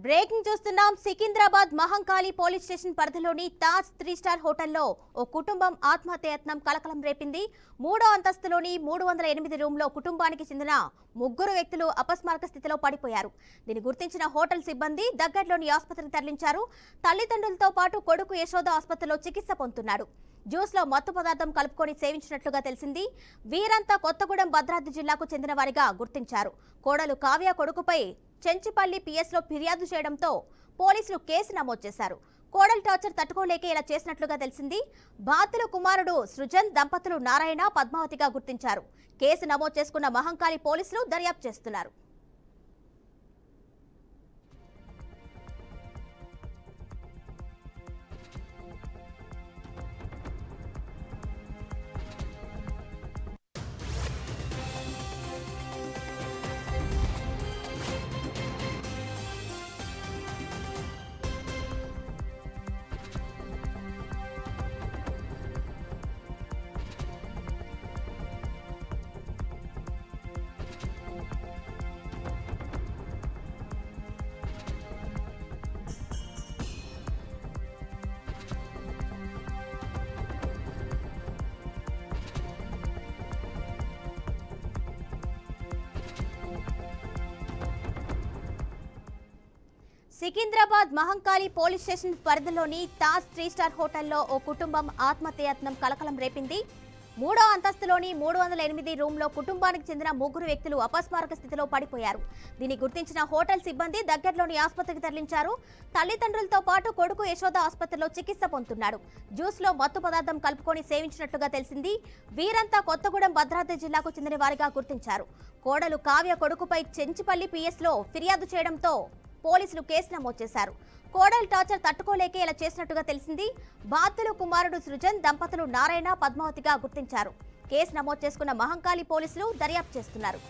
Breaking చూస్తున్నాం. Secunderabad Mahankali police station పరిధిలోని Taj 3 star హోటల్లో ఓ కుటుంబం ఆత్మహత్యాయత్నం కలకలం రేపింది. 3వ అంతస్తులోని 308 రూమ్లో కుటుంబానికి చెందిన 3 వ్యక్తులు అపస్మారక స్థితిలో పడిపోయారు. దీన్ని గుర్తించిన హోటల్ సిబ్బంది దగ్గరలోని ఆసుపత్రికి తరలించారు. తల్లిదండ్రులతో పాటు కొడుకు యశోద ఆసుపత్రిలో చికిత్స పొందుతున్నాడు. జ్యూస్ లో మత్తు పదార్థం కలుపుకొని సేవించినట్లుగా తెలిసింది. వీరంతా కొత్తగూడెం భద్రాద్రి జిల్లాకు చెందిన వారిగా గుర్తించారు. కోడలు కావ్య కొడుకుపై చెంచిపల్లి పిఎస్ లో ఫిర్యాదు చేయడంతో పోలీసులు కేసు నమోదు చేశారు. కోడలు టార్చర్ తట్టుకోలేక ఇలా చేసినట్లుగా తెలిసింది. బాధితుల కుమారుడు సృజన్, దంపతులు నారాయణ, పద్మావతిగా గుర్తించారు. కేసు నమోదు చేసుకున్న మహంకాళి పోలీసులు దర్యాప్తు చేస్తున్నారు. సికింద్రాబాద్ మహంకాళి పోలీస్ స్టేషన్ పరిధిలోని తాజ్ 3 స్టార్ హోటల్లో ఓ కుటుంబం ఆత్మహత్యాయత్నం కలకలం రేపింది. 3వ అంతస్తులోని 308 రూమ్లో కుటుంబానికి చెందిన 3 వ్యక్తులు అపస్మారక స్థితిలో పడిపోయారు. దీన్ని గుర్తించిన హోటల్ సిబ్బంది దగ్గరలోని ఆసుపత్రికి తరలించారు. తల్లిదండ్రులతో పాటు కొడుకు యశోద ఆసుపత్రిలో చికిత్స పొందుతున్నాడు. జ్యూస్ లో మత్తు పదార్థం కలుపుకొని సేవించినట్లుగా తెలిసింది. వీరంతా కొత్తగూడెం భద్రాద్రి జిల్లాకు చెందిన వారిగా గుర్తించారు. కోడలు కావ్య కొడుకుపై చెంచిపల్లి పిఎస్ లో ఫిర్యాదు చేయడంతో పోలీసులు కేసు నమోదు చేశారు. కోడలు టార్చర్ తట్టుకోలేకే ఇలా చేసినట్టుగా తెలిసింది. బాధితుల కుమారుడు సృజన్, దంపతులు నారాయణ, పద్మావతిగా గుర్తించారు. కేసు నమోదు చేసుకున్న మహంకాళి పోలీసులు దర్యాప్తు చేస్తున్నారు.